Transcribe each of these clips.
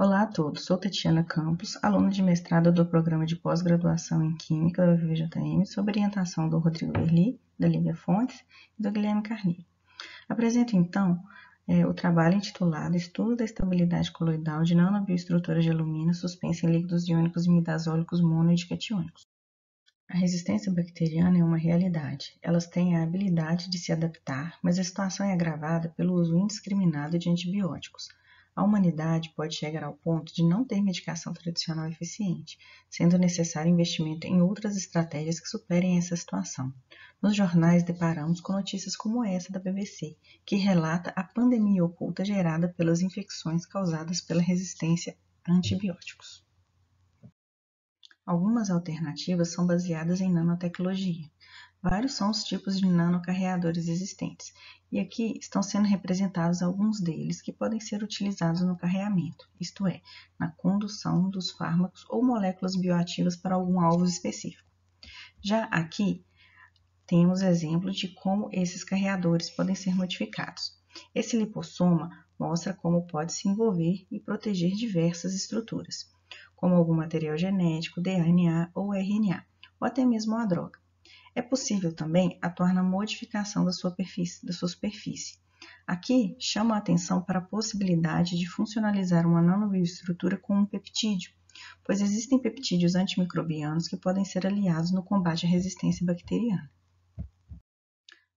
Olá a todos, sou Tatiana Campos, aluna de mestrado do Programa de Pós-Graduação em Química da UFVJM, sob orientação do Rodrigo Berli, da Lívia Fontes e do Guilherme Carneiro. Apresento então o trabalho intitulado Estudo da estabilidade coloidal de nanobioestruturas de alumínio suspensa em líquidos iônicos imidazólicos mono e dicatiônicos. A resistência bacteriana é uma realidade. Elas têm a habilidade de se adaptar, mas a situação é agravada pelo uso indiscriminado de antibióticos. A humanidade pode chegar ao ponto de não ter medicação tradicional eficiente, sendo necessário investimento em outras estratégias que superem essa situação. Nos jornais deparamos com notícias como essa da BBC, que relata a pandemia oculta gerada pelas infecções causadas pela resistência a antibióticos. Algumas alternativas são baseadas em nanotecnologia. Vários são os tipos de nanocarreadores existentes, e aqui estão sendo representados alguns deles que podem ser utilizados no carreamento, isto é, na condução dos fármacos ou moléculas bioativas para algum alvo específico. Já aqui, temos exemplos de como esses carreadores podem ser modificados. Esse lipossoma mostra como pode se envolver e proteger diversas estruturas, como algum material genético, DNA ou RNA, ou até mesmo a droga. É possível também atuar na modificação da sua superfície. Aqui chama a atenção para a possibilidade de funcionalizar uma nanobioestrutura com um peptídeo, pois existem peptídeos antimicrobianos que podem ser aliados no combate à resistência bacteriana.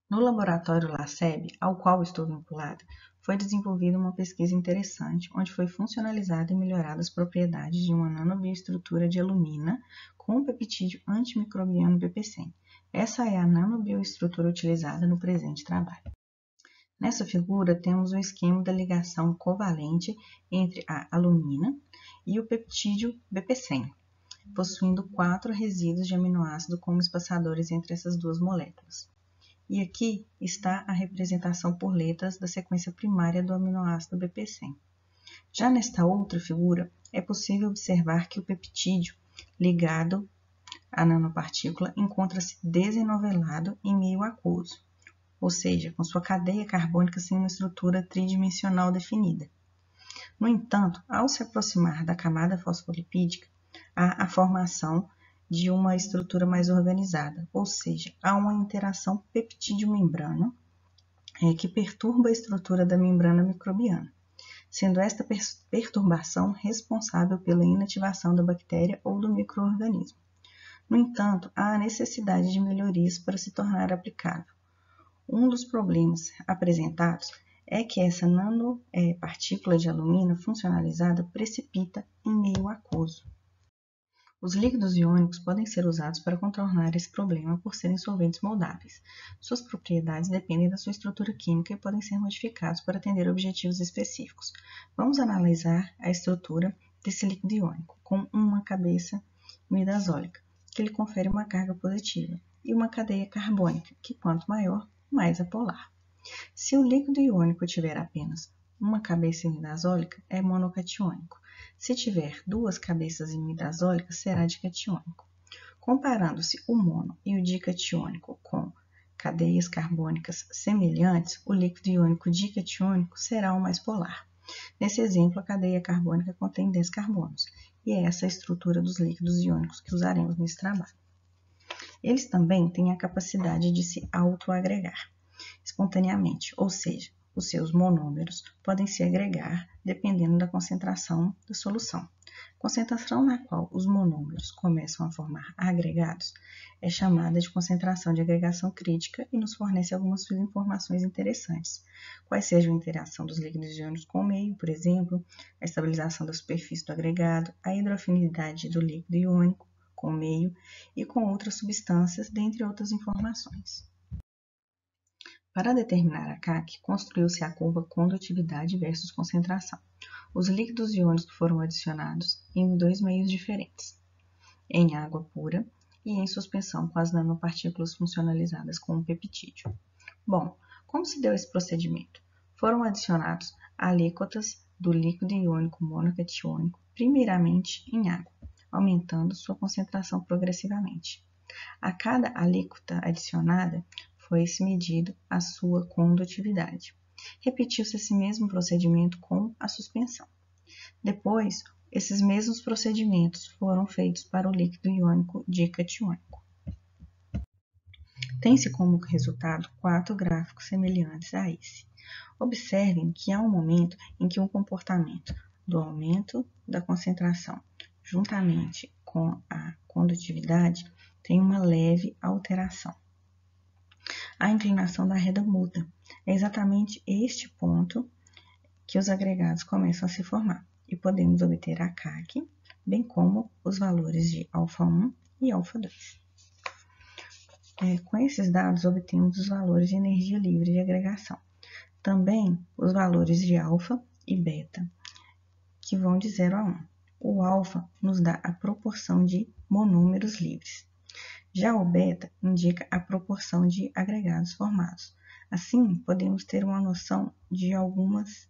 No laboratório LACEB, ao qual estou vinculada, foi desenvolvida uma pesquisa interessante, onde foi funcionalizada e melhorada as propriedades de uma nanobioestrutura de alumina com o peptídeo antimicrobiano BP100. Essa é a nanobioestrutura utilizada no presente trabalho. Nessa figura, temos o esquema da ligação covalente entre a alumina e o peptídeo BP100, possuindo 4 resíduos de aminoácido como espaçadores entre essas duas moléculas. E aqui está a representação por letras da sequência primária do aminoácido BP100. Já nesta outra figura, é possível observar que o peptídeo ligado à nanopartícula encontra-se desenovelado em meio aquoso, ou seja, com sua cadeia carbônica sem uma estrutura tridimensional definida. No entanto, ao se aproximar da camada fosfolipídica, há a formação de uma estrutura mais organizada, ou seja, há uma interação peptídeo-membrana que perturba a estrutura da membrana microbiana, sendo esta perturbação responsável pela inativação da bactéria ou do micro-organismo. No entanto, há a necessidade de melhorias para se tornar aplicável. Um dos problemas apresentados é que essa nanopartícula de alumínio funcionalizada precipita em meio aquoso. Os líquidos iônicos podem ser usados para contornar esse problema por serem solventes moldáveis. Suas propriedades dependem da sua estrutura química e podem ser modificados para atender objetivos específicos. Vamos analisar a estrutura desse líquido iônico com uma cabeça imidazólica, que lhe confere uma carga positiva, e uma cadeia carbônica, que quanto maior, mais apolar. Se o líquido iônico tiver apenas uma cabeça imidazólica, é monocatiônico. Se tiver 2 cabeças imidazólicas, será dicatiônico. Comparando-se o mono e o dicatiônico com cadeias carbônicas semelhantes, o líquido iônico dicatiônico será o mais polar. Nesse exemplo, a cadeia carbônica contém 10 carbonos, e é essa a estrutura dos líquidos iônicos que usaremos nesse trabalho. Eles também têm a capacidade de se autoagregar espontaneamente, ou seja, os seus monômeros podem se agregar dependendo da concentração da solução. A concentração na qual os monômeros começam a formar agregados é chamada de concentração de agregação crítica e nos fornece algumas informações interessantes, quais sejam a interação dos líquidos iônicos com o meio, por exemplo, a estabilização da superfície do agregado, a hidroafinidade do líquido iônico com o meio e com outras substâncias, dentre outras informações. Para determinar a CAC, construiu-se a curva condutividade versus concentração. Os líquidos iônicos foram adicionados em 2 meios diferentes, em água pura e em suspensão com as nanopartículas funcionalizadas com o peptídeo. Bom, como se deu esse procedimento? Foram adicionados alíquotas do líquido iônico monocatiônico, primeiramente em água, aumentando sua concentração progressivamente. A cada alíquota adicionada, foi-se medido a sua condutividade. Repetiu-se esse mesmo procedimento com a suspensão. Depois, esses mesmos procedimentos foram feitos para o líquido iônico dicatiônico. Tem-se como resultado 4 gráficos semelhantes a esse. Observem que há um momento em que o comportamento do aumento da concentração, juntamente com a condutividade, tem uma leve alteração. A inclinação da reda muda. É exatamente este ponto que os agregados começam a se formar e podemos obter a CAC, bem como os valores de α1 e α2. Com esses dados, obtemos os valores de energia livre de agregação. Também os valores de alfa e beta, que vão de 0 a 1. O alfa nos dá a proporção de monômeros livres. Já o beta indica a proporção de agregados formados. Assim, podemos ter uma noção de algumas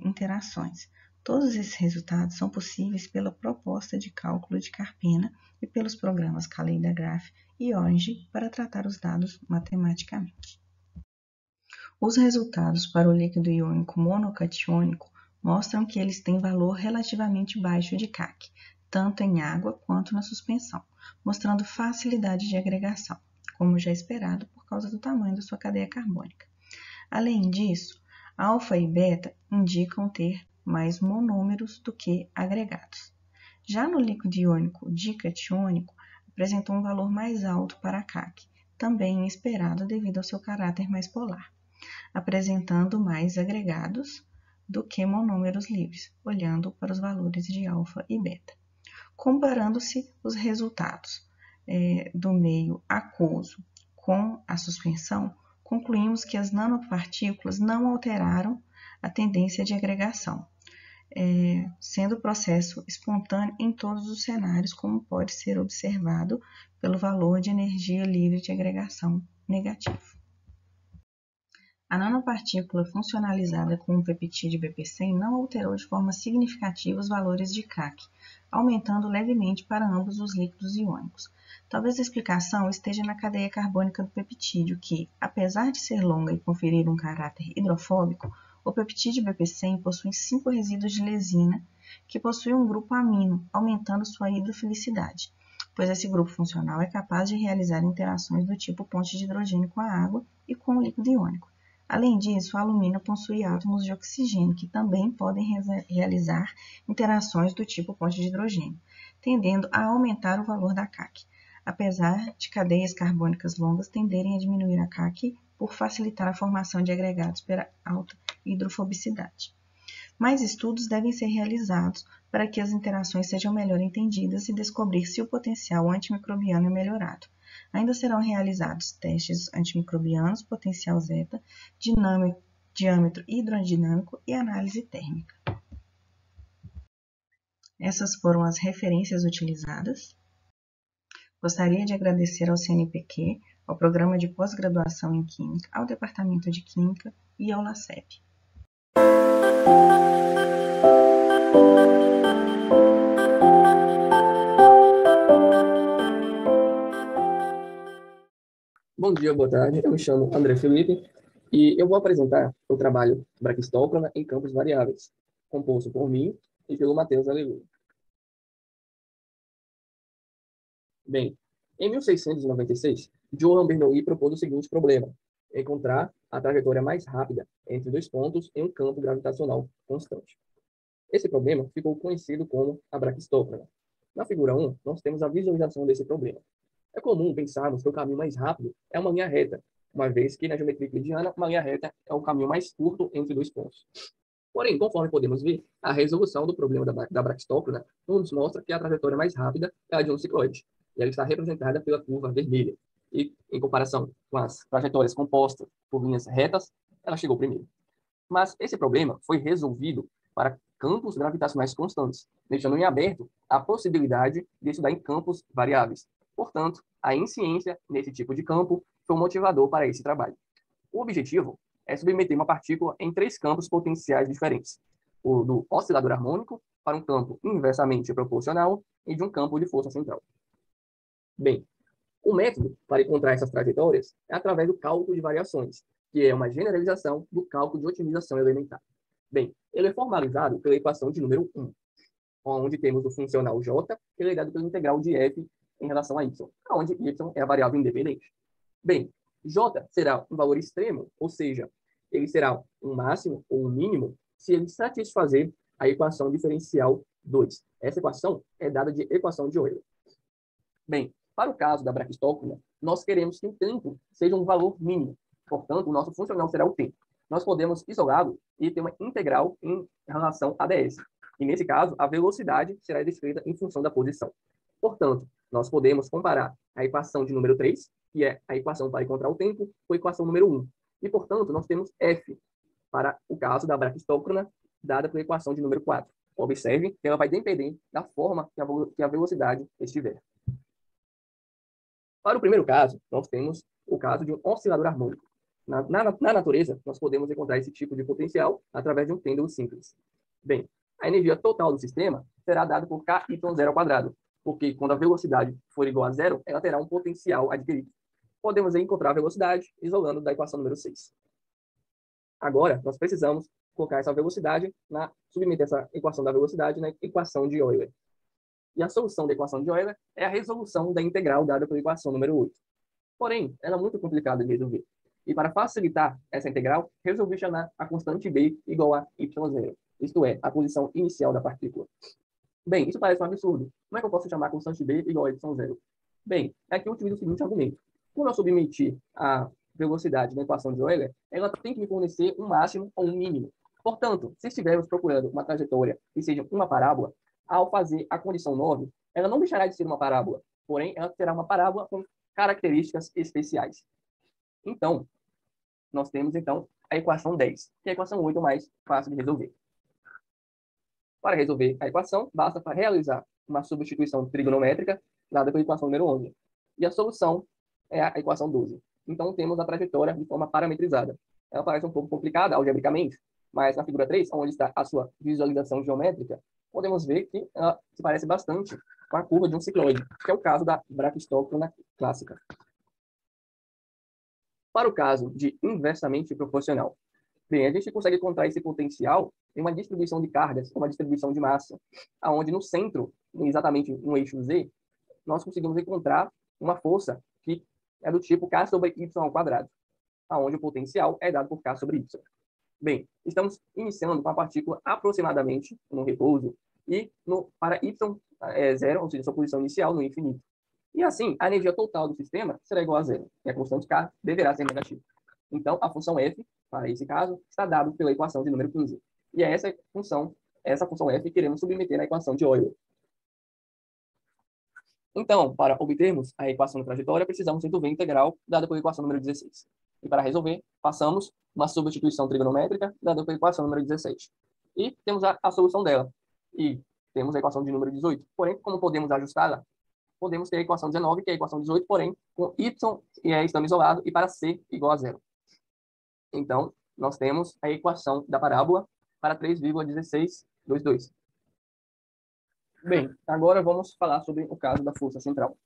interações. Todos esses resultados são possíveis pela proposta de cálculo de Carpena e pelos programas Kaleidagraph e Orange para tratar os dados matematicamente. Os resultados para o líquido iônico monocatiônico mostram que eles têm valor relativamente baixo de CAC, tanto em água quanto na suspensão, mostrando facilidade de agregação, como já esperado por causa do tamanho da sua cadeia carbônica. Além disso, alfa e beta indicam ter mais monômeros do que agregados. Já no líquido iônico dicatiônico, apresentou um valor mais alto para a CAC, também esperado devido ao seu caráter mais polar, apresentando mais agregados do que monômeros livres, olhando para os valores de alfa e beta. Comparando-se os resultados do meio aquoso com a suspensão, concluímos que as nanopartículas não alteraram a tendência de agregação, sendo o processo espontâneo em todos os cenários, como pode ser observado pelo valor de energia livre de agregação negativo. A nanopartícula funcionalizada com o peptídeo BP100 não alterou de forma significativa os valores de CAC, aumentando levemente para ambos os líquidos iônicos. Talvez a explicação esteja na cadeia carbônica do peptídeo, que, apesar de ser longa e conferir um caráter hidrofóbico, o peptídeo BP100 possui 5 resíduos de lesina, que possui um grupo amino, aumentando sua hidrofilicidade, pois esse grupo funcional é capaz de realizar interações do tipo ponte de hidrogênio com a água e com o líquido iônico. Além disso, o alumínio possui átomos de oxigênio que também podem realizar interações do tipo ponte de hidrogênio, tendendo a aumentar o valor da CAC, apesar de cadeias carbônicas longas tenderem a diminuir a CAC por facilitar a formação de agregados pela alta hidrofobicidade. Mais estudos devem ser realizados para que as interações sejam melhor entendidas e descobrir se o potencial antimicrobiano é melhorado. Ainda serão realizados testes antimicrobianos, potencial zeta, diâmetro hidrodinâmico e análise térmica. Essas foram as referências utilizadas. Gostaria de agradecer ao CNPq, ao Programa de Pós-Graduação em Química, ao Departamento de Química e ao LACEP. Bom dia, boa tarde. Eu me chamo André Felipe e eu vou apresentar o trabalho Brachistócrona em campos variáveis, composto por mim e pelo Matheus Aleluia. Bem, em 1696, Johann Bernoulli propôs o seguinte problema: encontrar a trajetória mais rápida entre dois pontos em um campo gravitacional constante. Esse problema ficou conhecido como a brachistócrona. Na figura 1, nós temos a visualização desse problema. É comum pensarmos que o caminho mais rápido é uma linha reta, uma vez que na geometria euclidiana, uma linha reta é o caminho mais curto entre dois pontos. Porém, conforme podemos ver, a resolução do problema da brachistócrona nos mostra que a trajetória mais rápida é a de um cicloide, e ela está representada pela curva vermelha. E, em comparação com as trajetórias compostas por linhas retas, ela chegou primeiro. Mas esse problema foi resolvido para campos gravitacionais constantes, deixando em aberto a possibilidade de estudar em campos variáveis. Portanto, a insciência nesse tipo de campo foi o motivador para esse trabalho. O objetivo é submeter uma partícula em 3 campos potenciais diferentes: o do oscilador harmônico para um campo inversamente proporcional e de um campo de força central. Bem, o método para encontrar essas trajetórias é através do cálculo de variações, que é uma generalização do cálculo de otimização elementar. Bem, ele é formalizado pela equação de número 1, onde temos o funcional j, que ele é dado pela integral de f em relação a y, onde y é a variável independente. Bem, j será um valor extremo, ou seja, ele será um máximo ou um mínimo se ele satisfazer a equação diferencial 2. Essa equação é dada de equação de Euler. Bem, para o caso da braquistócrona, nós queremos que o tempo seja um valor mínimo. Portanto, o nosso funcional será o tempo. Nós podemos isolá-lo e ter uma integral em relação a ds. E, nesse caso, a velocidade será descrita em função da posição. Portanto, nós podemos comparar a equação de número 3, que é a equação para encontrar o tempo, com a equação número 1. E, portanto, nós temos f para o caso da braquistócrona, dada pela equação de número 4. Observe que ela vai depender da forma que a velocidade estiver. Para o primeiro caso, nós temos o caso de um oscilador harmônico. Na natureza, nós podemos encontrar esse tipo de potencial através de um pêndulo simples. Bem, a energia total do sistema será dada por KY0 ao quadrado, porque quando a velocidade for igual a zero, ela terá um potencial adquirido. Podemos encontrar a velocidade isolando da equação número 6. Agora, nós precisamos colocar essa velocidade, submeter essa equação da velocidade na equação de Euler. E a solução da equação de Euler é a resolução da integral dada pela equação número 8. Porém, ela é muito complicada de resolver. E para facilitar essa integral, resolvi chamar a constante b igual a y0, isto é, a posição inicial da partícula. Bem, isso parece um absurdo. Como é que eu posso chamar a constante b igual a y0? Bem, aqui eu utilizo o seguinte argumento. Quando eu submeter a velocidade na equação de Euler, ela tem que me fornecer um máximo ou um mínimo. Portanto, se estivermos procurando uma trajetória que seja uma parábola, ao fazer a condição 9, ela não deixará de ser uma parábola, porém, ela será uma parábola com características especiais. Então, nós temos, então, a equação 10, que é a equação 8 mais fácil de resolver. Para resolver a equação, basta realizar uma substituição trigonométrica dada pela equação número 11. E a solução é a equação 12. Então, temos a trajetória de forma parametrizada. Ela parece um pouco complicada, algebricamente, mas na figura 3, onde está a sua visualização geométrica, podemos ver que ela se parece bastante com a curva de um cicloide, que é o caso da braquistócrona clássica. Para o caso de inversamente proporcional, bem, a gente consegue encontrar esse potencial em uma distribuição de cargas, uma distribuição de massa, onde no centro, exatamente no eixo Z, nós conseguimos encontrar uma força que é do tipo K sobre Y ao quadrado, onde o potencial é dado por K sobre Y. Bem, estamos iniciando com a partícula aproximadamente no repouso e para y é zero, ou seja, sua posição inicial no infinito. E assim, a energia total do sistema será igual a zero, e a constante K deverá ser negativa. Então, a função f, para esse caso, está dada pela equação de número 15. E é essa função f que queremos submeter na equação de Euler. Então, para obtermos a equação da trajetória, precisamos resolver a integral dada pela equação número 16. E para resolver, passamos uma substituição trigonométrica dada pela equação número 17. E temos a solução dela. E temos a equação de número 18. Porém, como podemos ajustá-la, podemos ter a equação 19, que é a equação 18, porém, com y estando isolado e para c igual a zero. Então, nós temos a equação da parábola para 3,1622. Bem, agora vamos falar sobre o caso da força central.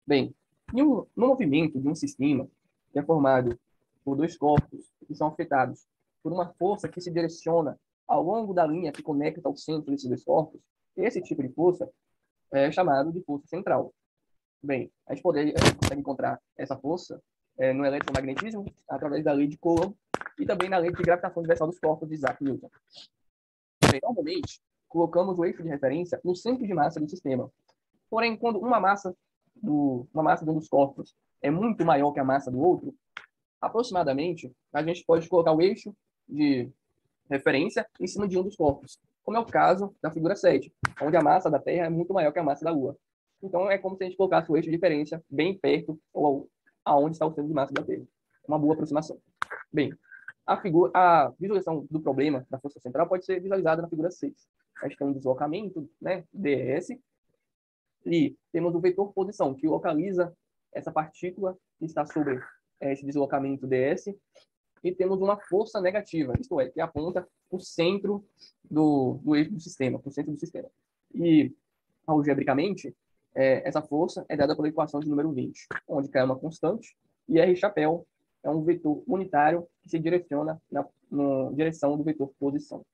Bem, no movimento de um sistema que é formado por dois corpos que são afetados por uma força que se direciona ao longo da linha que conecta ao centro desses dois corpos, esse tipo de força é chamado de força central. Bem, a gente consegue encontrar essa força no eletromagnetismo através da lei de Coulomb e também na lei de gravitação universal dos corpos de Isaac Newton. Bem, normalmente, colocamos o eixo de referência no centro de massa do sistema. Porém, quando uma massa de um dos corpos é muito maior que a massa do outro, aproximadamente, a gente pode colocar o eixo de referência em cima de um dos corpos, como é o caso da figura 7, onde a massa da Terra é muito maior que a massa da Lua. Então, é como se a gente colocasse o eixo de referência bem perto ou aonde está o centro de massa da Terra. Uma boa aproximação. Bem, a visualização do problema da força central pode ser visualizada na figura 6. A gente tem um deslocamento, né, ds, e temos o vetor posição, que localiza essa partícula que está sobre esse deslocamento ds, e temos uma força negativa, isto é, que aponta para o centro do eixo do sistema, para o centro do sistema. E, algebricamente, essa força é dada pela equação de número 20, onde K é uma constante e R chapéu é um vetor unitário que se direciona na direção do vetor posição.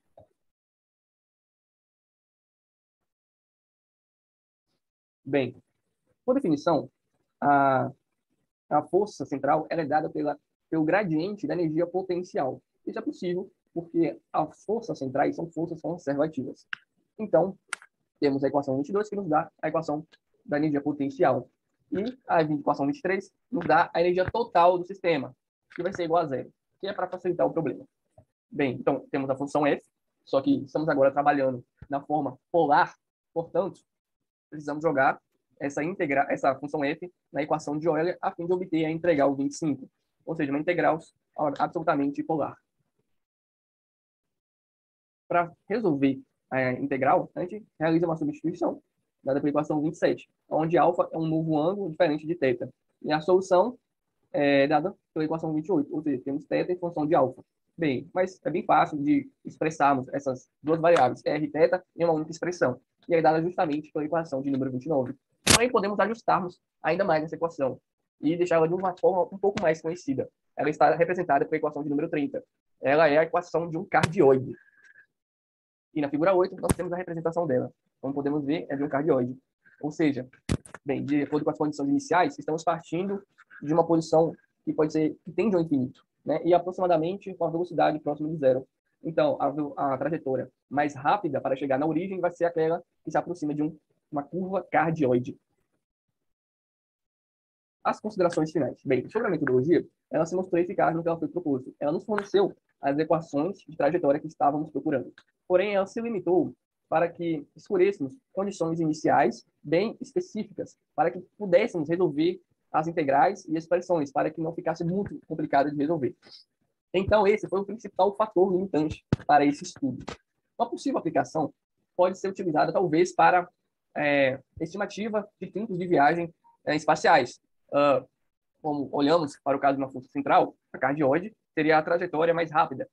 Bem, por definição, a força central ela é dada pelo gradiente da energia potencial. Isso é possível porque as forças centrais são forças conservativas. Então, temos a equação 22, que nos dá a equação da energia potencial. E a equação 23 nos dá a energia total do sistema, que vai ser igual a zero, que é para facilitar o problema. Bem, então, temos a função f, só que estamos agora trabalhando na forma polar, portanto, precisamos jogar essa função f na equação de Euler a fim de obter a integral 25, ou seja, uma integral absolutamente polar. Para resolver a integral, a gente realiza uma substituição dada pela equação 27, onde alfa é um novo ângulo diferente de θ. E a solução é dada pela equação 28, ou seja, temos θ em função de alfa. Bem, mas é bem fácil de expressarmos essas duas variáveis, r e θ, em uma única expressão. E é dada justamente pela equação de número 29. Porém, podemos ajustarmos ainda mais essa equação e deixá-la de uma forma um pouco mais conhecida. Ela está representada pela equação de número 30. Ela é a equação de um cardioide. E na figura 8, nós temos a representação dela. Como podemos ver, é de um cardioide. Ou seja, bem, de acordo com as condições iniciais, estamos partindo de uma posição que tende ao infinito, né? E aproximadamente com a velocidade próxima de zero. Então, a trajetória mais rápida para chegar na origem vai ser aquela que se aproxima de uma curva cardioide. As considerações finais. Bem, sobre a metodologia, ela se mostrou eficaz no que ela foi proposta. Ela nos forneceu as equações de trajetória que estávamos procurando. Porém, ela se limitou para que escolhêssemos condições iniciais bem específicas, para que pudéssemos resolver as integrais e expressões, para que não ficasse muito complicado de resolver. Então, esse foi o principal fator limitante para esse estudo. Uma possível aplicação pode ser utilizada, talvez, para estimativa de tempos de viagem espaciais. Como olhamos para o caso de uma força central, a cardioide seria a trajetória mais rápida.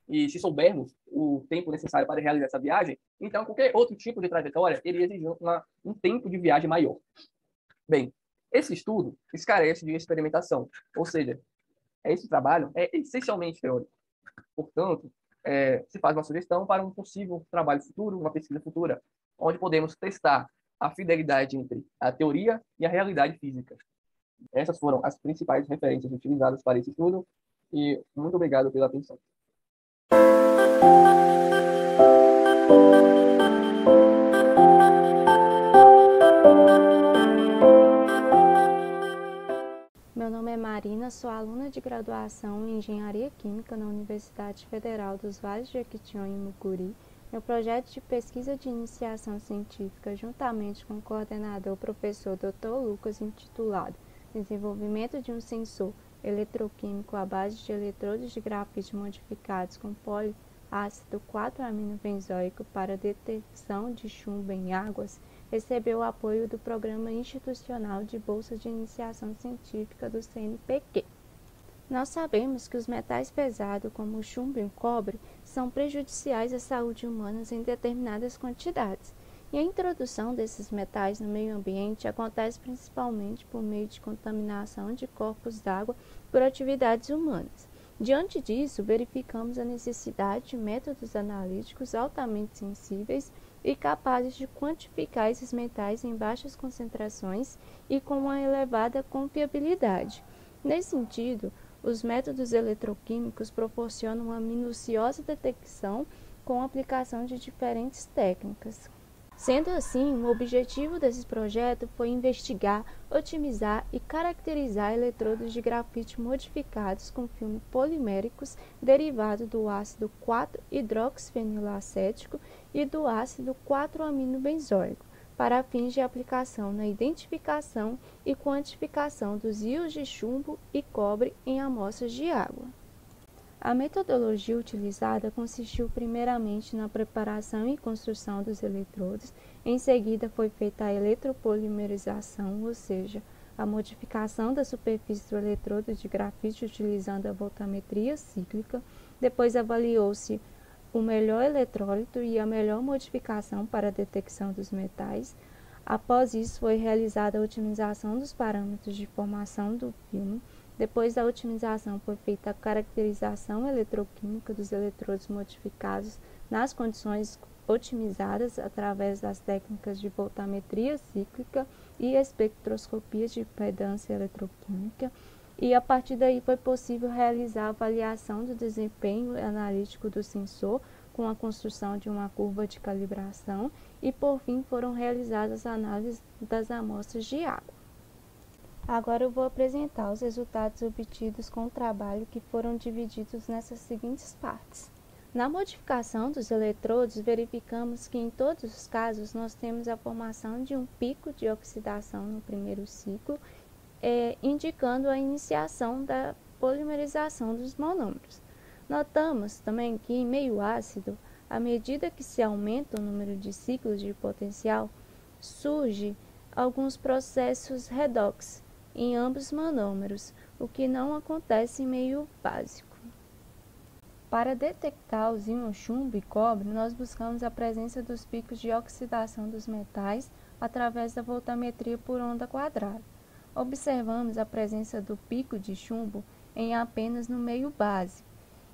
E se soubermos o tempo necessário para realizar essa viagem, então qualquer outro tipo de trajetória iria exigir um tempo de viagem maior. Bem, esse estudo esclarece de experimentação, ou seja, esse trabalho é essencialmente teórico. Portanto, se faz uma sugestão para um possível trabalho futuro, uma pesquisa futura, onde podemos testar a fidelidade entre a teoria e a realidade física. Essas foram as principais referências utilizadas para esse estudo e muito obrigado pela atenção. Meu nome é Marina, sou aluna de graduação em Engenharia Química na Universidade Federal dos Vales de Jequitinhonha e Mucuri. Meu projeto de pesquisa de iniciação científica, juntamente com o coordenador professor Dr. Lucas, intitulado Desenvolvimento de um sensor eletroquímico à base de eletrodos de grafite modificados com poliácido 4-aminobenzoico para detecção de chumbo em águas, recebeu o apoio do Programa Institucional de Bolsa de Iniciação Científica do CNPq. Nós sabemos que os metais pesados, como o chumbo e o cobre, são prejudiciais à saúde humana em determinadas quantidades, e a introdução desses metais no meio ambiente acontece principalmente por meio de contaminação de corpos d'água por atividades humanas. Diante disso, verificamos a necessidade de métodos analíticos altamente sensíveis e capazes de quantificar esses metais em baixas concentrações e com uma elevada confiabilidade. Nesse sentido, os métodos eletroquímicos proporcionam uma minuciosa detecção com a aplicação de diferentes técnicas. Sendo assim, o objetivo desse projeto foi investigar, otimizar e caracterizar eletrodos de grafite modificados com filmes poliméricos derivado do ácido 4-hidroxifenilacético e do ácido 4-aminobenzoico, para fins de aplicação na identificação e quantificação dos íons de chumbo e cobre em amostras de água. A metodologia utilizada consistiu primeiramente na preparação e construção dos eletrodos, em seguida foi feita a eletropolimerização, ou seja, a modificação da superfície do eletrodo de grafite utilizando a voltametria cíclica, depois avaliou-se o melhor eletrólito e a melhor modificação para a detecção dos metais. Após isso, foi realizada a otimização dos parâmetros de formação do filme, Depois da otimização foi feita a caracterização eletroquímica dos eletrodos modificados nas condições otimizadas através das técnicas de voltametria cíclica e espectroscopia de impedância eletroquímica, e a partir daí foi possível realizar a avaliação do desempenho analítico do sensor com a construção de uma curva de calibração e, por fim, foram realizadas análises das amostras de água. Agora eu vou apresentar os resultados obtidos com o trabalho, que foram divididos nessas seguintes partes. Na modificação dos eletrodos, verificamos que em todos os casos nós temos a formação de um pico de oxidação no primeiro ciclo, indicando a iniciação da polimerização dos monômeros. Notamos também que em meio ácido, à medida que se aumenta o número de ciclos de potencial, surge alguns processos redox em ambos os monômeros, o que não acontece em meio básico. Para detectar os íons chumbo e cobre, nós buscamos a presença dos picos de oxidação dos metais através da voltametria por onda quadrada. Observamos a presença do pico de chumbo em apenas no meio básico,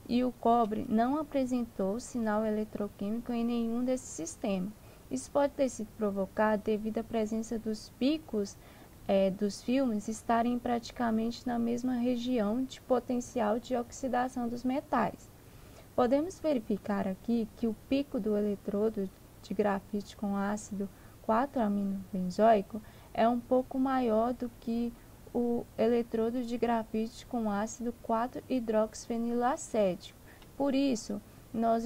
e o cobre não apresentou sinal eletroquímico em nenhum desses sistemas. Isso pode ter sido provocado devido à presença dos picos dos filmes estarem praticamente na mesma região de potencial de oxidação dos metais. Podemos verificar aqui que o pico do eletrodo de grafite com ácido 4-aminobenzoico é um pouco maior do que o eletrodo de grafite com ácido 4-hidroxifenilacético. Por isso, nós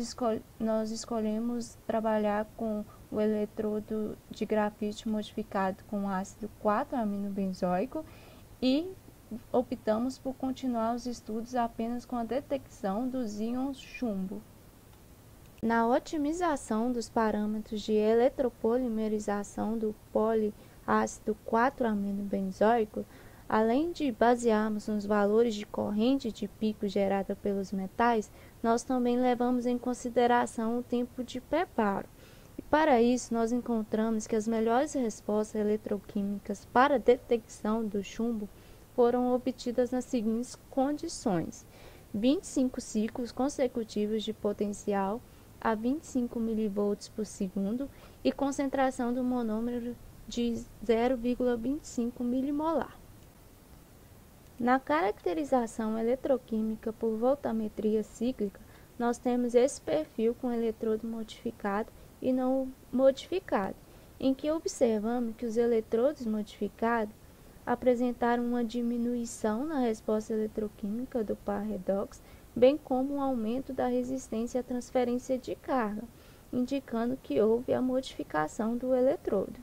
escolhemos trabalhar com o eletrodo de grafite modificado com ácido 4-aminobenzoico e optamos por continuar os estudos apenas com a detecção dos íons chumbo. Na otimização dos parâmetros de eletropolimerização do poliácido 4-aminobenzoico, além de basearmos nos valores de corrente de pico gerada pelos metais, nós também levamos em consideração o tempo de preparo. E para isso, nós encontramos que as melhores respostas eletroquímicas para a detecção do chumbo foram obtidas nas seguintes condições: 25 ciclos consecutivos de potencial a 25 mV por segundo e concentração do monômero de 0,25 milimolar. Na caracterização eletroquímica por voltametria cíclica, nós temos esse perfil com eletrodo modificado e não modificado, em que observamos que os eletrodos modificados apresentaram uma diminuição na resposta eletroquímica do par redox, bem como um aumento da resistência à transferência de carga, indicando que houve a modificação do eletrodo.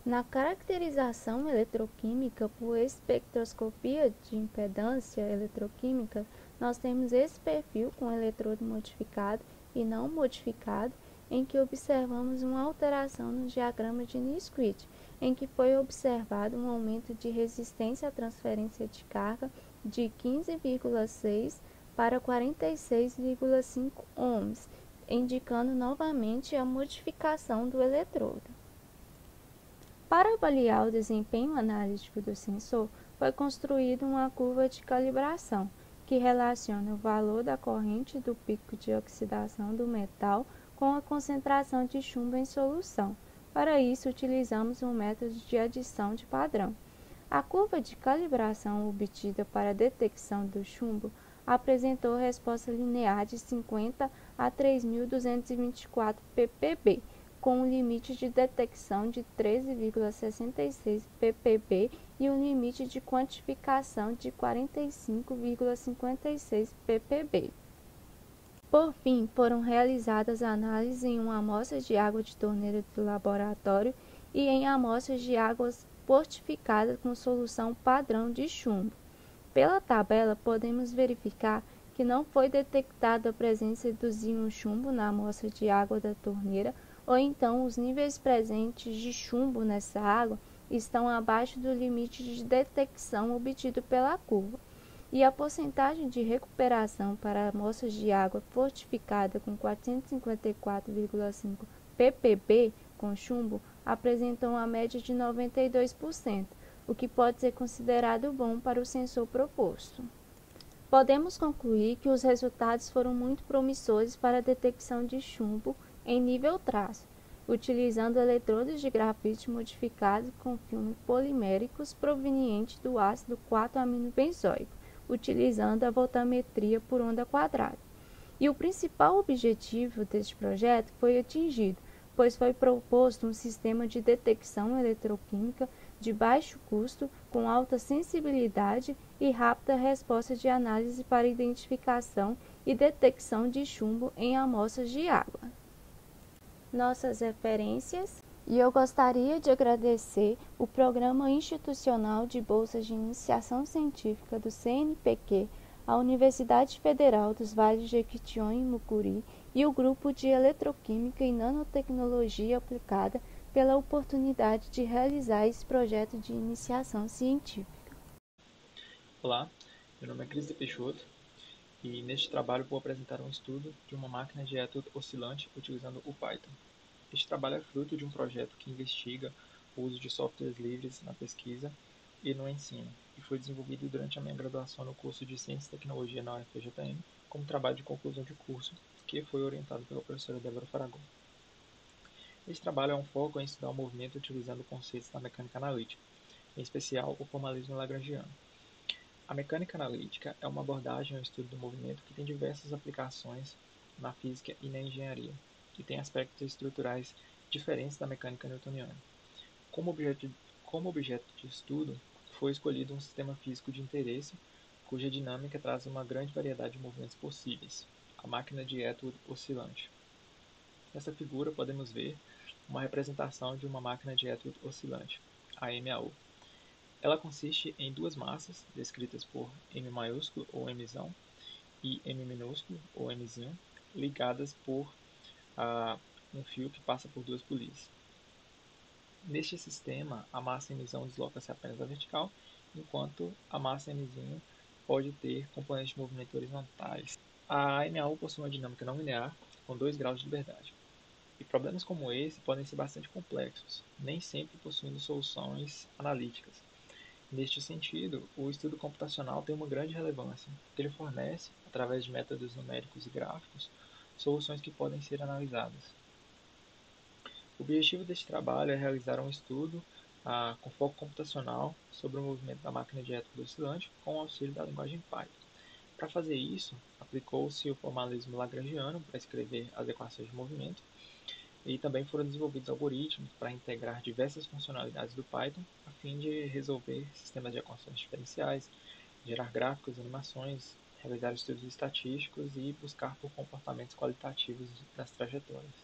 Na caracterização eletroquímica por espectroscopia de impedância eletroquímica, nós temos esse perfil com eletrodo modificado e não modificado, em que observamos uma alteração no diagrama de Nisquith, em que foi observado um aumento de resistência à transferência de carga de 15,6 para 46,5 ohms, indicando novamente a modificação do eletrodo. Para avaliar o desempenho analítico do sensor, foi construída uma curva de calibração, que relaciona o valor da corrente do pico de oxidação do metal com a concentração de chumbo em solução. Para isso, utilizamos um método de adição de padrão. A curva de calibração obtida para a detecção do chumbo apresentou resposta linear de 50 a 3.224 ppb, com um limite de detecção de 13,66 ppb e um limite de quantificação de 45,56 ppb. Por fim, foram realizadas análises em uma amostra de água de torneira do laboratório e em amostras de águas fortificadas com solução padrão de chumbo. Pela tabela, podemos verificar que não foi detectada a presença dos íons chumbo na amostra de água da torneira, ou então os níveis presentes de chumbo nessa água estão abaixo do limite de detecção obtido pela curva. E a porcentagem de recuperação para amostras de água fortificada com 454,5 ppb com chumbo apresentou uma média de 92%, o que pode ser considerado bom para o sensor proposto. Podemos concluir que os resultados foram muito promissores para a detecção de chumbo em nível traço, utilizando eletrodos de grafite modificados com filmes poliméricos provenientes do ácido 4-aminobenzoico, utilizando a voltametria por onda quadrada. E o principal objetivo deste projeto foi atingido, pois foi proposto um sistema de detecção eletroquímica de baixo custo, com alta sensibilidade e rápida resposta de análise para identificação e detecção de chumbo em amostras de água. Nossas referências. E eu gostaria de agradecer o Programa Institucional de Bolsas de Iniciação Científica do CNPq, a Universidade Federal dos Vales de Jequitinhonha e Mucuri e o Grupo de Eletroquímica e Nanotecnologia Aplicada pela oportunidade de realizar esse projeto de iniciação científica. Olá, meu nome é Cris de Peixoto e neste trabalho vou apresentar um estudo de uma máquina de étodo oscilante utilizando o Python. Este trabalho é fruto de um projeto que investiga o uso de softwares livres na pesquisa e no ensino, e foi desenvolvido durante a minha graduação no curso de Ciência e Tecnologia na UFJM, como trabalho de conclusão de curso, que foi orientado pela professora Débora Faragon. Este trabalho é um foco em estudar o movimento utilizando conceitos da mecânica analítica, em especial o formalismo lagrangiano. A mecânica analítica é uma abordagem ao estudo do movimento que tem diversas aplicações na física e na engenharia, e tem aspectos estruturais diferentes da mecânica newtoniana. Como objeto de estudo, foi escolhido um sistema físico de interesse, cuja dinâmica traz uma grande variedade de movimentos possíveis, a máquina de étodo oscilante. Nessa figura podemos ver uma representação de uma máquina de étodo oscilante, a MAO. Ela consiste em duas massas, descritas por M maiúsculo ou Mzão e M minúsculo ou Mzinho, ligadas por um fio que passa por duas polias. Neste sistema, a massa Mzão desloca-se apenas na vertical, enquanto a massa Mzinho pode ter componentes de movimento horizontais. A MAU possui uma dinâmica não linear, com 2 graus de liberdade. E problemas como esse podem ser bastante complexos, nem sempre possuindo soluções analíticas. Neste sentido, o estudo computacional tem uma grande relevância, porque ele fornece, através de métodos numéricos e gráficos, soluções que podem ser analisadas. O objetivo deste trabalho é realizar um estudo com foco computacional sobre o movimento da máquina de étodo oscilante com o auxílio da linguagem Python. Para fazer isso, aplicou-se o formalismo lagrangiano para escrever as equações de movimento, e também foram desenvolvidos algoritmos para integrar diversas funcionalidades do Python a fim de resolver sistemas de equações diferenciais, gerar gráficos, animações, realizar estudos estatísticos e buscar por comportamentos qualitativos das trajetórias.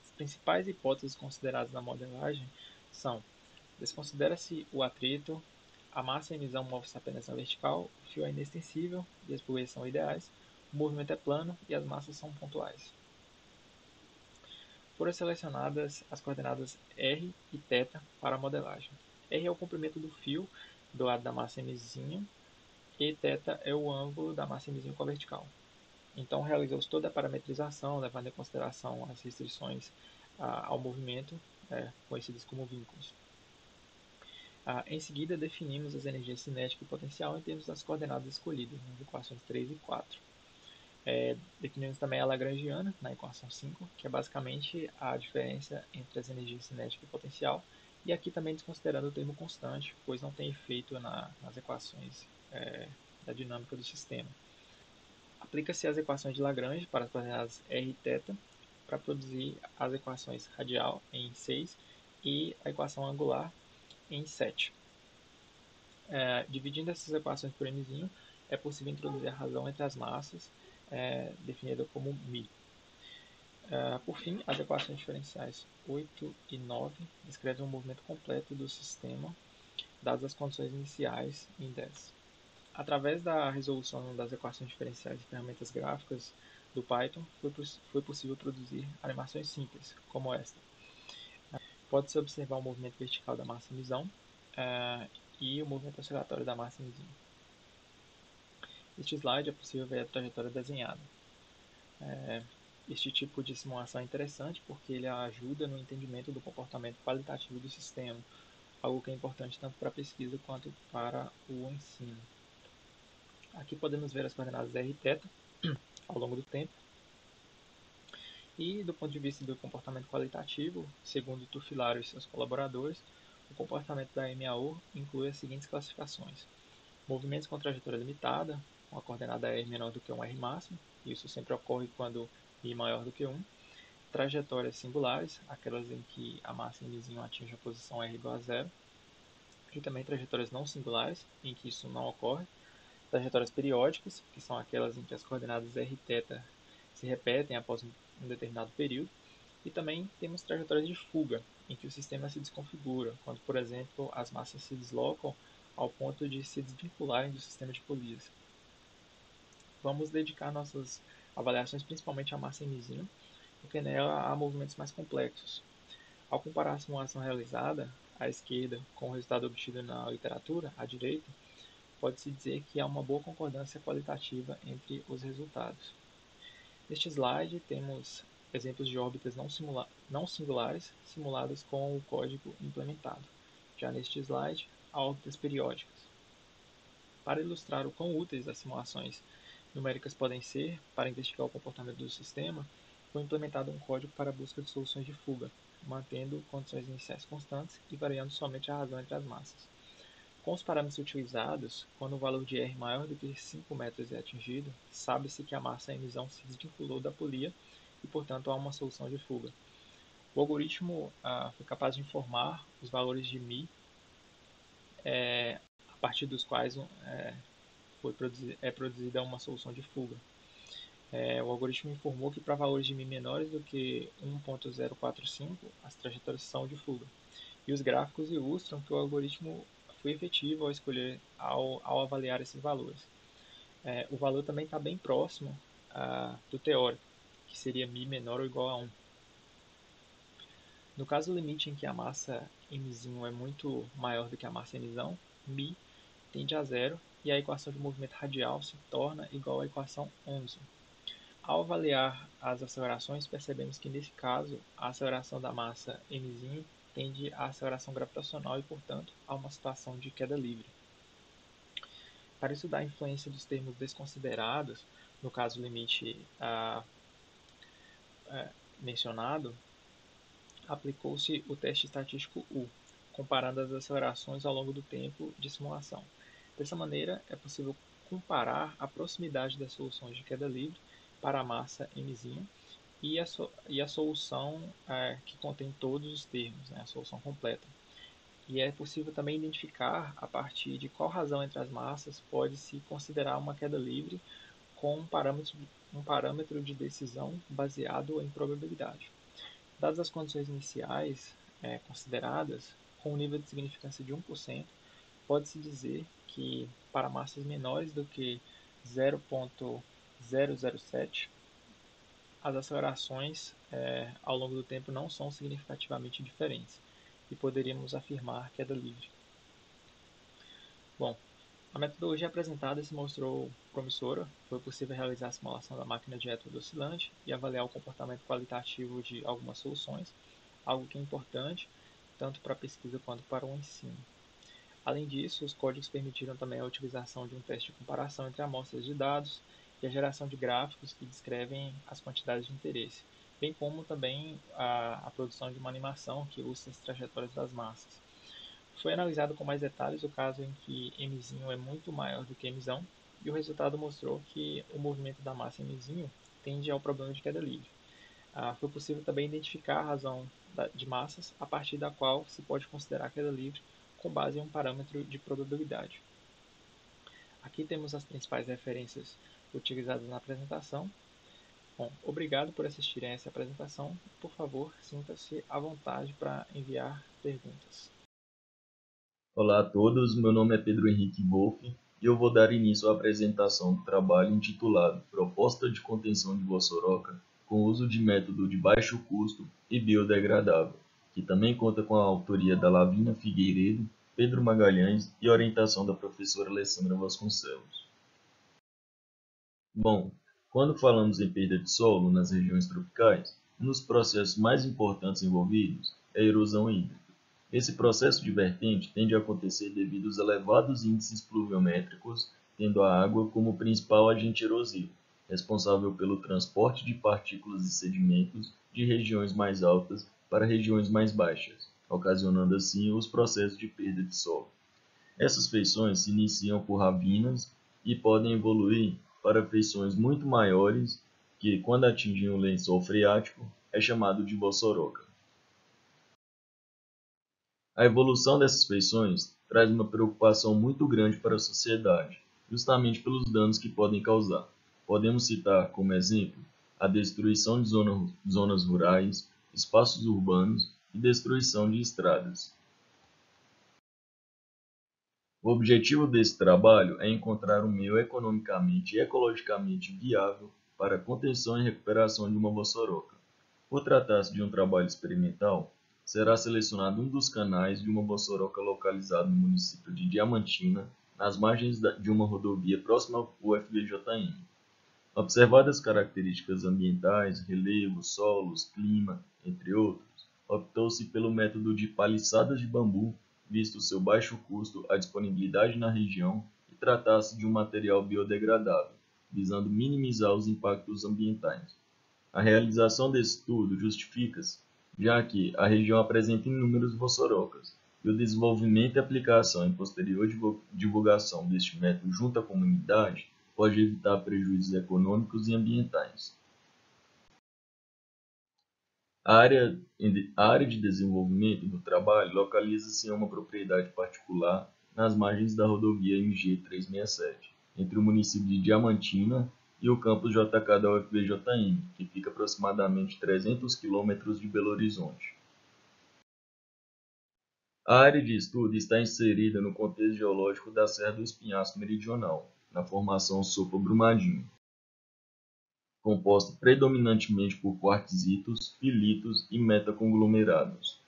As principais hipóteses consideradas na modelagem são: desconsidera-se o atrito, a massa em emissão move-se apenas na vertical, o fio é inextensível e as polias são ideais, o movimento é plano e as massas são pontuais. Foram selecionadas as coordenadas R e θ para a modelagem. R é o comprimento do fio do lado da massa mzinho e θ é o ângulo da massa mzinho com a vertical. Então, realizou-se toda a parametrização, levando em consideração as restrições ao movimento, conhecidas como vínculos. Em seguida, definimos as energias cinética e potencial em termos das coordenadas escolhidas, nas equações 3 e 4. Definimos também a lagrangiana, na equação 5, que é basicamente a diferença entre as energias cinética e potencial, e aqui também desconsiderando o termo constante, pois não tem efeito nas equações da dinâmica do sistema. Aplica-se as equações de Lagrange para as coordenadas r e θ, para produzir as equações radial em 6 e a equação angular em 7. Dividindo essas equações por mzinho, é possível introduzir a razão entre as massas, definida como μ. Por fim, as equações diferenciais 8 e 9 descrevem um movimento completo do sistema, dadas as condições iniciais em 10. Através da resolução das equações diferenciais e ferramentas gráficas do Python, foi possível produzir animações simples, como esta. Pode-se observar o movimento vertical da massa mzão e o movimento oscilatório da massa mzinho. Neste slide é possível ver a trajetória desenhada. Este tipo de simulação é interessante porque ele ajuda no entendimento do comportamento qualitativo do sistema, algo que é importante tanto para a pesquisa quanto para o ensino. Aqui podemos ver as coordenadas r e θ ao longo do tempo. E do ponto de vista do comportamento qualitativo, segundo Tufilaro e seus colaboradores, o comportamento da MAO inclui as seguintes classificações: movimentos com trajetória limitada, com a coordenada r menor do que 1 r máximo, isso sempre ocorre quando m maior do que 1. Trajetórias singulares, aquelas em que a massa mzinho atinge a posição r igual a zero. E também trajetórias não singulares, em que isso não ocorre. Trajetórias periódicas, que são aquelas em que as coordenadas r e θ se repetem após um determinado período. E também temos trajetórias de fuga, em que o sistema se desconfigura, quando, por exemplo, as massas se deslocam ao ponto de se desvincularem do sistema de polias. Vamos dedicar nossas avaliações principalmente à massa mzinho, porque nela há movimentos mais complexos. Ao comparar a simulação realizada, à esquerda, com o resultado obtido na literatura, à direita, pode-se dizer que há uma boa concordância qualitativa entre os resultados. Neste slide, temos exemplos de órbitas não singulares simuladas com o código implementado. Já neste slide, há órbitas periódicas. Para ilustrar o quão úteis as simulações numéricas podem ser para investigar o comportamento do sistema, foi implementado um código para a busca de soluções de fuga, mantendo condições iniciais constantes e variando somente a razão entre as massas. Com os parâmetros utilizados, quando o valor de R maior do que 5 metros é atingido, sabe-se que a massa emissão se desvinculou da polia e, portanto, há uma solução de fuga. O algoritmo foi capaz de informar os valores de μ, a partir dos quais é produzida uma solução de fuga. O algoritmo informou que para valores de μ menores do que 1.045, as trajetórias são de fuga. E os gráficos ilustram que o algoritmo foi efetivo ao avaliar esses valores. O valor também está bem próximo do teórico, que seria μ menor ou igual a 1. No caso limite em que a massa mzinho é muito maior do que a massa mzão, μ tende a zero e a equação de movimento radial se torna igual à equação 11. Ao avaliar as acelerações, percebemos que, nesse caso, a aceleração da massa mzinho tende à aceleração gravitacional e, portanto, a uma situação de queda livre. Para estudar a influência dos termos desconsiderados, no caso limite mencionado, aplicou-se o teste estatístico U, comparando as acelerações ao longo do tempo de simulação. Dessa maneira, é possível comparar a proximidade das soluções de queda livre para a massa mzinho e a solução que contém todos os termos, a solução completa. E é possível também identificar a partir de qual razão entre as massas pode-se considerar uma queda livre com um parâmetro de decisão baseado em probabilidade. Dadas as condições iniciais consideradas, com um nível de significância de 1%, pode-se dizer que para massas menores do que 0.007, as acelerações ao longo do tempo não são significativamente diferentes e poderíamos afirmar queda livre. Bom, a metodologia apresentada se mostrou promissora. Foi possível realizar a simulação da máquina de étodo oscilante e avaliar o comportamento qualitativo de algumas soluções, algo que é importante tanto para a pesquisa quanto para o ensino. Além disso, os códigos permitiram também a utilização de um teste de comparação entre amostras de dados e a geração de gráficos que descrevem as quantidades de interesse, bem como também a produção de uma animação que ilustra as trajetórias das massas. Foi analisado com mais detalhes o caso em que mzinho é muito maior do que mzão, e o resultado mostrou que o movimento da massa mzinho tende ao problema de queda livre. Foi possível também identificar a razão de massas a partir da qual se pode considerar a queda livre com base em um parâmetro de probabilidade. Aqui temos as principais referências utilizadas na apresentação. Bom, obrigado por assistirem a essa apresentação. Por favor, sinta-se à vontade para enviar perguntas. Olá a todos, meu nome é Pedro Henrique Wolff e eu vou dar início à apresentação do trabalho intitulado Proposta de Contenção de Vossoroka com uso de método de baixo custo e biodegradável, que também conta com a autoria da Lavínia Figueiredo, Pedro Magalhães e orientação da professora Alessandra Vasconcelos. Bom, quando falamos em perda de solo nas regiões tropicais, um dos processos mais importantes envolvidos é a erosão hídrica. Esse processo de vertente tende a acontecer devido aos elevados índices pluviométricos, tendo a água como principal agente erosivo, responsável pelo transporte de partículas e sedimentos de regiões mais altas para regiões mais baixas, ocasionando assim os processos de perda de solo. Essas feições se iniciam por ravinas e podem evoluir para feições muito maiores que, quando atingem o lençol freático, é chamado de vossoroca. A evolução dessas feições traz uma preocupação muito grande para a sociedade, justamente pelos danos que podem causar. Podemos citar como exemplo a destruição de zonas rurais, espaços urbanos e destruição de estradas. O objetivo desse trabalho é encontrar um meio economicamente e ecologicamente viável para a contenção e recuperação de uma vossoroca. Por tratar-se de um trabalho experimental, será selecionado um dos canais de uma vossoroca localizado no município de Diamantina, nas margens de uma rodovia próxima ao UFVJM. Observadas as características ambientais, relevo, solos, clima, entre outros, optou-se pelo método de paliçadas de bambu, visto seu baixo custo, a disponibilidade na região e tratar-se de um material biodegradável, visando minimizar os impactos ambientais. A realização desse estudo justifica-se, já que a região apresenta inúmeras vossorocas, e o desenvolvimento e aplicação em posterior divulgação deste método junto à comunidade pode evitar prejuízos econômicos e ambientais. A área de desenvolvimento do trabalho localiza-se em uma propriedade particular nas margens da rodovia MG 367, entre o município de Diamantina e o campus JK da UFVJM, que fica aproximadamente 300 quilômetros de Belo Horizonte. A área de estudo está inserida no contexto geológico da Serra do Espinhaço Meridional, na formação Sopa-Brumadinho, composta predominantemente por quartzitos, filitos e metaconglomerados.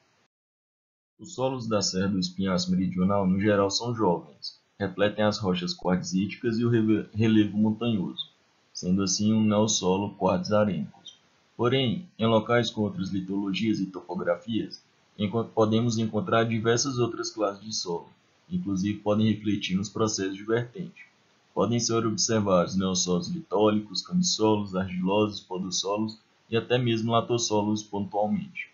Os solos da Serra do Espinhaço Meridional, no geral, são jovens, refletem as rochas quartzíticas e o relevo montanhoso, sendo assim um neossolo quartzo-arênicos. Porém, em locais com outras litologias e topografias, podemos encontrar diversas outras classes de solo, inclusive podem refletir nos processos de vertente. Podem ser observados neossolos litólicos, camissolos, argilosos, podossolos e até mesmo latossolos pontualmente.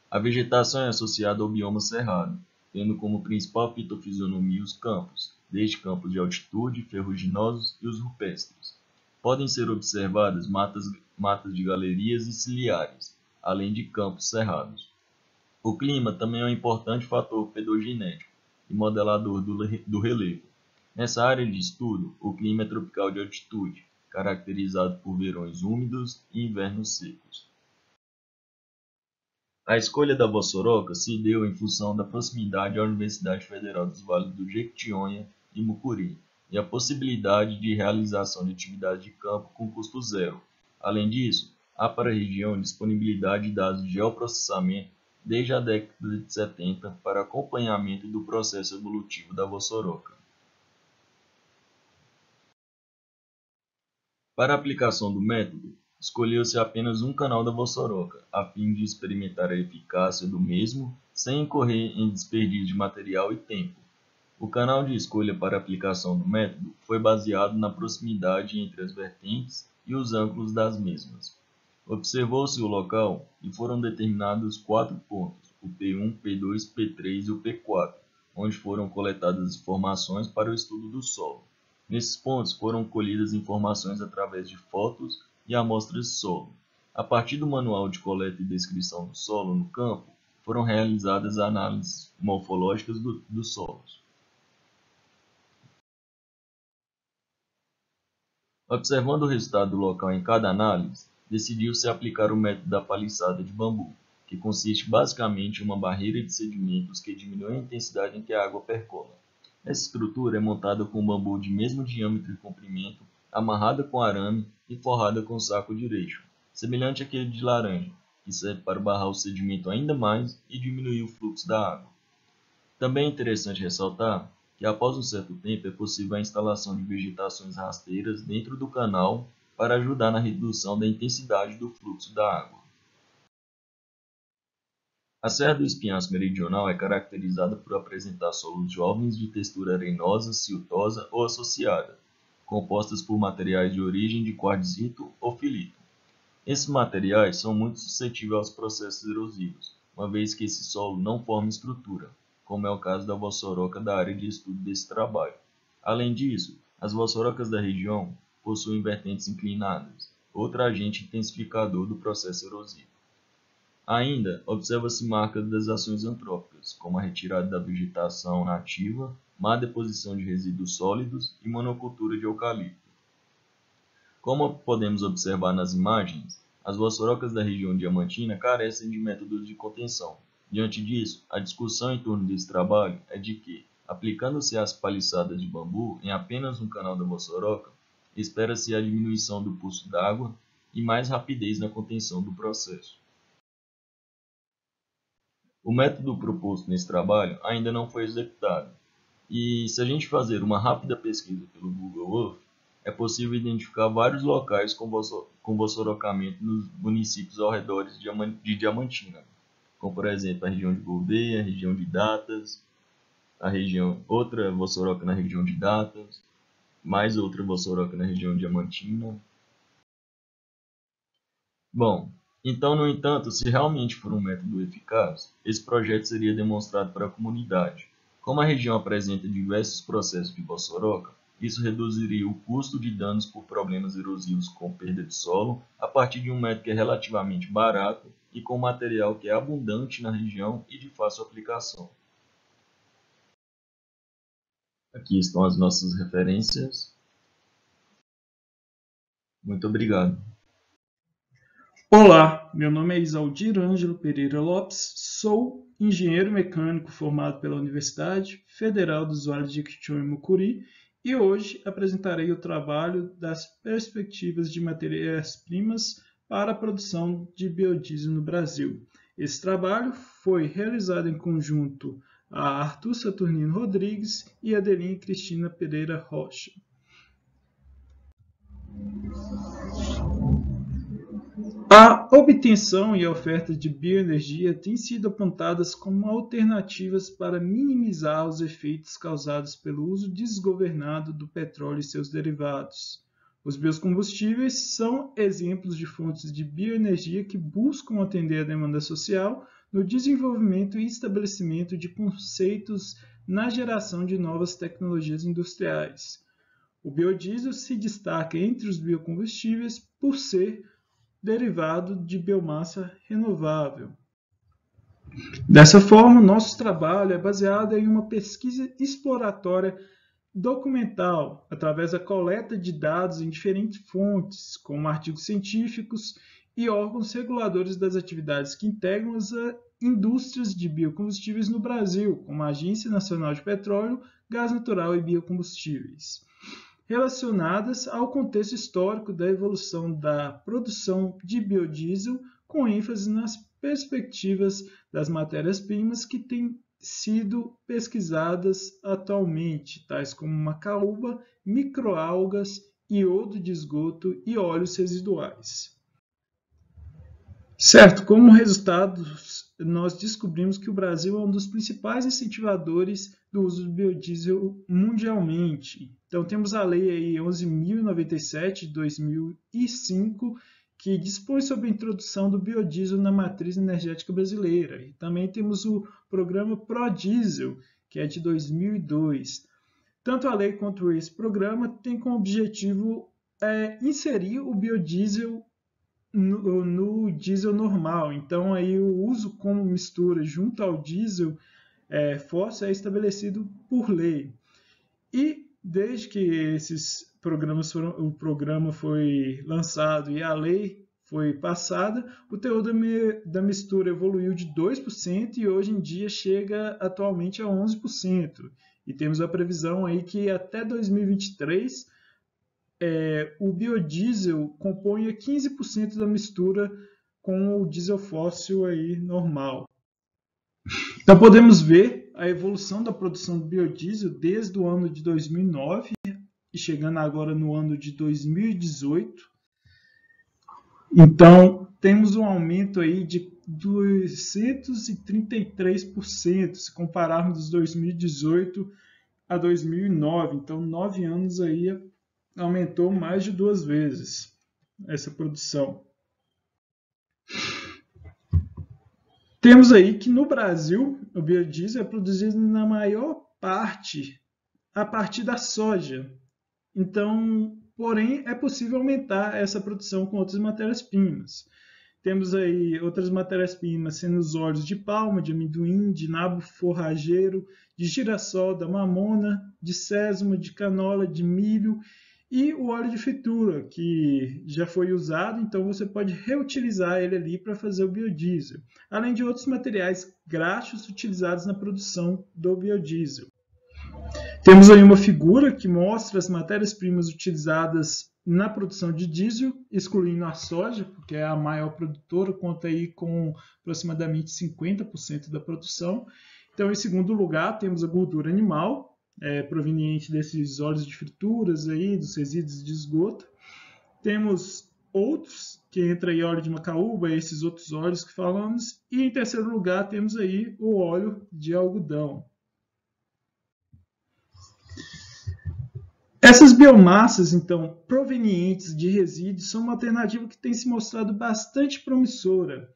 A vegetação é associada ao bioma cerrado, tendo como principal fitofisionomia os campos, desde campos de altitude, ferruginosos e os rupestres. Podem ser observadas matas de galerias e ciliares, além de campos cerrados. O clima também é um importante fator pedogenético e modelador do relevo. Nessa área de estudo, o clima é tropical de altitude, caracterizado por verões úmidos e invernos secos. A escolha da vossoroca se deu em função da proximidade à Universidade Federal dos Vales do Jequitinhonha e Mucuri e a possibilidade de realização de atividades de campo com custo zero. Além disso, há para a região disponibilidade de dados de geoprocessamento desde a década de 70 para acompanhamento do processo evolutivo da vossoroca. Para a aplicação do método, escolheu-se apenas um canal da vossoroca, a fim de experimentar a eficácia do mesmo sem incorrer em desperdício de material e tempo. O canal de escolha para a aplicação do método foi baseado na proximidade entre as vertentes e os ângulos das mesmas. Observou-se o local e foram determinados 4 pontos, o P1, P2, P3 e o P4, onde foram coletadas informações para o estudo do solo. Nesses pontos foram colhidas informações através de fotos e amostras de solo. A partir do manual de coleta e descrição do solo no campo, foram realizadas análises morfológicas dos solos. Observando o resultado do local em cada análise, decidiu-se aplicar o método da paliçada de bambu, que consiste basicamente em uma barreira de sedimentos que diminui a intensidade em que a água percola. Essa estrutura é montada com bambu de mesmo diâmetro e comprimento, amarrada com arame e forrada com saco de ureixo, semelhante àquele de laranja, que serve para barrar o sedimento ainda mais e diminuir o fluxo da água. Também é interessante ressaltar que após um certo tempo é possível a instalação de vegetações rasteiras dentro do canal para ajudar na redução da intensidade do fluxo da água. A Serra do Espinhaço Meridional é caracterizada por apresentar solos jovens de textura arenosa, siltosa ou associada, compostas por materiais de origem de quartzito ou filito. Esses materiais são muito suscetíveis aos processos erosivos, uma vez que esse solo não forma estrutura, como é o caso da vossoroca da área de estudo desse trabalho. Além disso, as vossorocas da região possuem vertentes inclinadas, outro agente intensificador do processo erosivo. Ainda, observa-se marcas das ações antrópicas, como a retirada da vegetação nativa, má deposição de resíduos sólidos e monocultura de eucalipto. Como podemos observar nas imagens, as vossorocas da região diamantina carecem de métodos de contenção. Diante disso, a discussão em torno desse trabalho é de que, aplicando-se as paliçadas de bambu em apenas um canal da vossoroca, espera-se a diminuição do pulso d'água e mais rapidez na contenção do processo. O método proposto nesse trabalho ainda não foi executado, e se a gente fazer uma rápida pesquisa pelo Google Earth, é possível identificar vários locais com vossorocamento nos municípios ao redor de Diamantina, como por exemplo a região de Gouveia, a região de Datas, outra vossoroca na região de Datas, mais outra vossoroca na região de Diamantina. Bom, então, no entanto, se realmente for um método eficaz, esse projeto seria demonstrado para a comunidade. Como a região apresenta diversos processos de vossoroca, isso reduziria o custo de danos por problemas erosivos com perda de solo a partir de um método que é relativamente barato e com material que é abundante na região e de fácil aplicação. Aqui estão as nossas referências. Muito obrigado. Olá, meu nome é Isaldir Ângelo Pereira Lopes, sou engenheiro mecânico formado pela Universidade Federal dos Vales de Jequitinhonha e Mucuri e hoje apresentarei o trabalho das perspectivas de matérias-primas para a produção de biodiesel no Brasil. Esse trabalho foi realizado em conjunto a Arthur Saturnino Rodrigues e Adeline Cristina Pereira Rocha. A obtenção e a oferta de bioenergia têm sido apontadas como alternativas para minimizar os efeitos causados pelo uso desgovernado do petróleo e seus derivados. Os biocombustíveis são exemplos de fontes de bioenergia que buscam atender a demanda social no desenvolvimento e estabelecimento de conceitos na geração de novas tecnologias industriais. O biodiesel se destaca entre os biocombustíveis por ser derivado de biomassa renovável. Dessa forma, nosso trabalho é baseado em uma pesquisa exploratória documental, através da coleta de dados em diferentes fontes, como artigos científicos e órgãos reguladores das atividades que integram as indústrias de biocombustíveis no Brasil, como a Agência Nacional de Petróleo, Gás Natural e Biocombustíveis, relacionadas ao contexto histórico da evolução da produção de biodiesel, com ênfase nas perspectivas das matérias-primas que têm sido pesquisadas atualmente, tais como macaúba, microalgas, iodo de esgoto e óleos residuais. Certo, como resultado, nós descobrimos que o Brasil é um dos principais incentivadores do uso do biodiesel mundialmente. Então, temos a Lei aí 11.097 de 2005, que dispõe sobre a introdução do biodiesel na matriz energética brasileira. E também temos o programa ProDiesel, que é de 2002. Tanto a lei quanto esse programa têm como objetivo inserir o biodiesel no diesel normal. Então, aí, o uso como mistura junto ao diesel fóssil é estabelecido por lei. E desde que o programa foi lançado e a lei foi passada, o teor da mistura evoluiu de 2% e hoje em dia chega atualmente a 11%. E temos a previsão aí que até 2023 o biodiesel componha 15% da mistura com o diesel fóssil aí normal. Então podemos ver a evolução da produção do biodiesel desde o ano de 2009 e chegando agora no ano de 2018. Então temos um aumento aí de 233%, se compararmos dos 2018 a 2009. Então, 9 anos aí aumentou mais de 2 vezes essa produção. Temos aí que no Brasil o biodiesel é produzido na maior parte a partir da soja. Então, porém, é possível aumentar essa produção com outras matérias-primas. Temos aí outras matérias-primas sendo os óleos de palma, de amendoim, de nabo forrageiro, de girassol, da mamona, de sésamo, de canola, de milho e o óleo de fritura, que já foi usado, então você pode reutilizar ele ali para fazer o biodiesel, além de outros materiais graxos utilizados na produção do biodiesel. Temos aí uma figura que mostra as matérias-primas utilizadas na produção de diesel, excluindo a soja, porque é a maior produtora, conta aí com aproximadamente 50% da produção. Então, em segundo lugar, temos a gordura animal, proveniente desses óleos de frituras, aí, dos resíduos de esgoto. Temos outros, que entra aí óleo de macaúba, esses outros óleos que falamos. E em terceiro lugar, temos aí o óleo de algodão. Essas biomassas, então, provenientes de resíduos, são uma alternativa que tem se mostrado bastante promissora.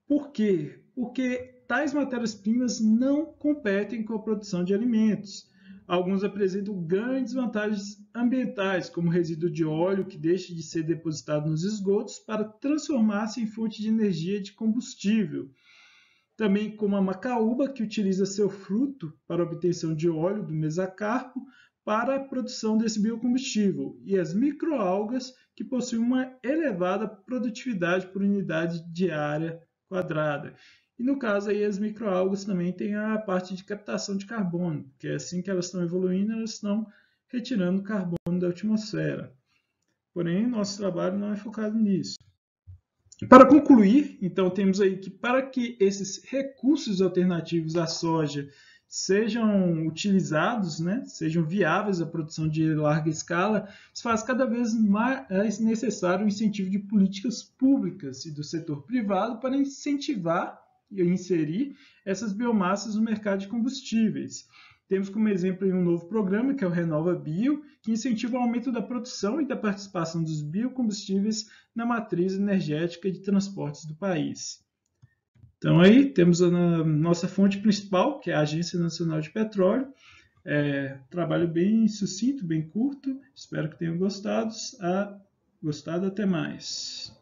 Por quê? Porque tais matérias-primas não competem com a produção de alimentos. Alguns apresentam grandes vantagens ambientais, como o resíduo de óleo, que deixa de ser depositado nos esgotos para transformar-se em fonte de energia de combustível. Também como a macaúba, que utiliza seu fruto para a obtenção de óleo do mesocarpo, para a produção desse biocombustível, e as microalgas, que possuem uma elevada produtividade por unidade de área quadrada. E no caso aí as microalgas também têm a parte de captação de carbono, que é assim que elas estão evoluindo, elas estão retirando carbono da atmosfera. Porém, nosso trabalho não é focado nisso. Para concluir, então temos aí que para que esses recursos alternativos à soja sejam utilizados, sejam viáveis à produção de larga escala, se faz cada vez mais necessário o incentivo de políticas públicas e do setor privado para incentivar e inserir essas biomassas no mercado de combustíveis. Temos como exemplo um novo programa, que é o Renova Bio, que incentiva o aumento da produção e da participação dos biocombustíveis na matriz energética de transportes do país. Então aí temos a nossa fonte principal, que é a Agência Nacional de Petróleo. Trabalho bem sucinto, bem curto. Espero que tenham gostado. Até mais.